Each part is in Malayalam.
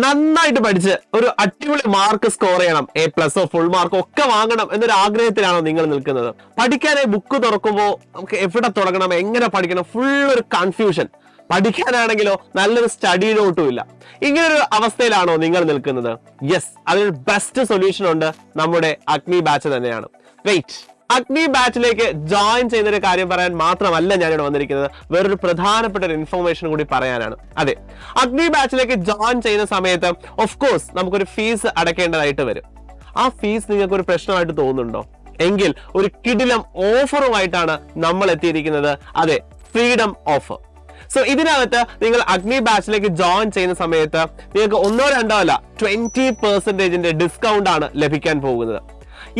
നന്നായിട്ട് പഠിച്ച് ഒരു അടിപൊളി മാർക്ക് സ്കോർ ചെയ്യണം, A+ഓ ഫുൾ മാർക്കോ ഒക്കെ വാങ്ങണം എന്നൊരു ആഗ്രഹത്തിലാണോ നിങ്ങൾ നിൽക്കുന്നത്? പഠിക്കാനായി ബുക്ക് തുറക്കുമ്പോൾ നമുക്ക് എവിടെ തുടങ്ങണം, എങ്ങനെ പഠിക്കണം, ഫുൾ ഒരു കൺഫ്യൂഷൻ. പഠിക്കാനാണെങ്കിലോ നല്ലൊരു സ്റ്റഡി നോട്ടും ഇല്ല. ഇങ്ങനൊരു അവസ്ഥയിലാണോ നിങ്ങൾ നിൽക്കുന്നത്? യെസ്, അതിനൊരു ബെസ്റ്റ് സൊല്യൂഷൻ ഉണ്ട്, നമ്മുടെ അഗ്നി ബാച്ച് തന്നെയാണ്. വെയിറ്റ്, അഗ്നി ബാച്ചിലേക്ക് ജോയിൻ ചെയ്യുന്ന ഒരു കാര്യം പറയാൻ മാത്രമല്ല ഞാനിവിടെ വന്നിരിക്കുന്നത്, വേറൊരു പ്രധാനപ്പെട്ട ഒരു ഇൻഫർമേഷൻ കൂടി പറയാനാണ്. അതെ, അഗ്നി ബാച്ചിലേക്ക് ജോയിൻ ചെയ്യുന്ന സമയത്ത് ഓഫ് കോഴ്സ് നമുക്കൊരു ഫീസ് അടയ്ക്കേണ്ടതായിട്ട് വരും. ആ ഫീസ് നിങ്ങൾക്ക് ഒരു പ്രശ്നമായിട്ട് തോന്നുന്നുണ്ടോ? എങ്കിൽ ഒരു കിടിലം ഓഫറുമായിട്ടാണ് നമ്മൾ എത്തിയിരിക്കുന്നത്. അതെ, ഫ്രീഡം ഓഫർ. സോ ഇതിനകത്ത് നിങ്ങൾ അഗ്നി ബാച്ചിലേക്ക് ജോയിൻ ചെയ്യുന്ന സമയത്ത് നിങ്ങൾക്ക് 1-2 അല്ല 20% ഡിസ്കൗണ്ട് ആണ് ലഭിക്കാൻ പോകുന്നത്.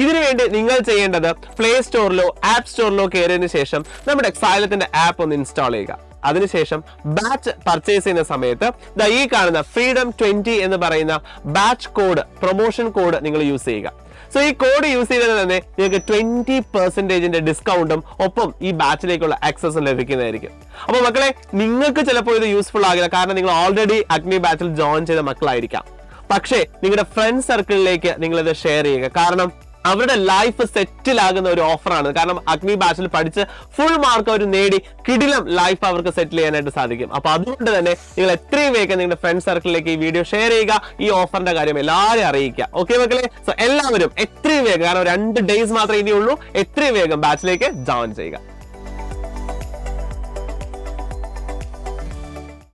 ഇതിനുവേണ്ടി നിങ്ങൾ ചെയ്യേണ്ടത് പ്ലേ സ്റ്റോറിലോ ആപ്പ് സ്റ്റോറിലോ കയറിയതിനു ശേഷം നമ്മുടെ എക്സൈലത്തിന്റെ ആപ്പ് ഒന്ന് ഇൻസ്റ്റാൾ ചെയ്യുക. അതിനുശേഷം ബാച്ച് പർച്ചേസ് ചെയ്യുന്ന സമയത്ത് ഈ കാണുന്ന freedom20 എന്ന് പറയുന്ന ബാച്ച് കോഡ്, പ്രൊമോഷൻ കോഡ് നിങ്ങൾ യൂസ് ചെയ്യുക. സോ ഈ കോഡ് യൂസ് ചെയ്തത് തന്നെ നിങ്ങൾക്ക് 20% ഡിസ്കൗണ്ടും ഒപ്പം ഈ ബാച്ചിലേക്കുള്ള ആക്സസും ലഭിക്കുന്നതായിരിക്കും. അപ്പൊ മക്കളെ, നിങ്ങൾക്ക് ചിലപ്പോൾ ഇത് യൂസ്ഫുൾ ആകില്ല, കാരണം നിങ്ങൾ ഓൾറെഡി അഗ്നി ബാച്ചിൽ ജോയിൻ ചെയ്ത മക്കളായിരിക്കാം. പക്ഷേ നിങ്ങളുടെ ഫ്രണ്ട് സർക്കിളിലേക്ക് നിങ്ങൾ ഇത് ഷെയർ ചെയ്യുക, കാരണം അവരുടെ ലൈഫ് സെറ്റിൽ ആകുന്ന ഒരു ഓഫറാണ്. കാരണം അഗ്നി ബാച്ചിൽ പഠിച്ച് ഫുൾ മാർക്ക് അവർ നേടി കിടിലം ലൈഫ് അവർക്ക് സെറ്റിൽ ചെയ്യാനായിട്ട് സാധിക്കും. അപ്പൊ അതുകൊണ്ട് തന്നെ നിങ്ങൾ എത്രയും വേഗം നിങ്ങളുടെ ഫ്രണ്ട് സർക്കിളിലേക്ക് ഈ വീഡിയോ ഷെയർ ചെയ്യുക, ഈ ഓഫറിന്റെ കാര്യം എല്ലാവരെയും അറിയിക്കുക. ഓക്കെ മക്കളെ, സോ എല്ലാവരും എത്രയും വേഗം, കാരണം 2 days മാത്രമേ ഇനിയുള്ളൂ, എത്രയും വേഗം ബാച്ചിലേക്ക് ജോയിൻ ചെയ്യുക.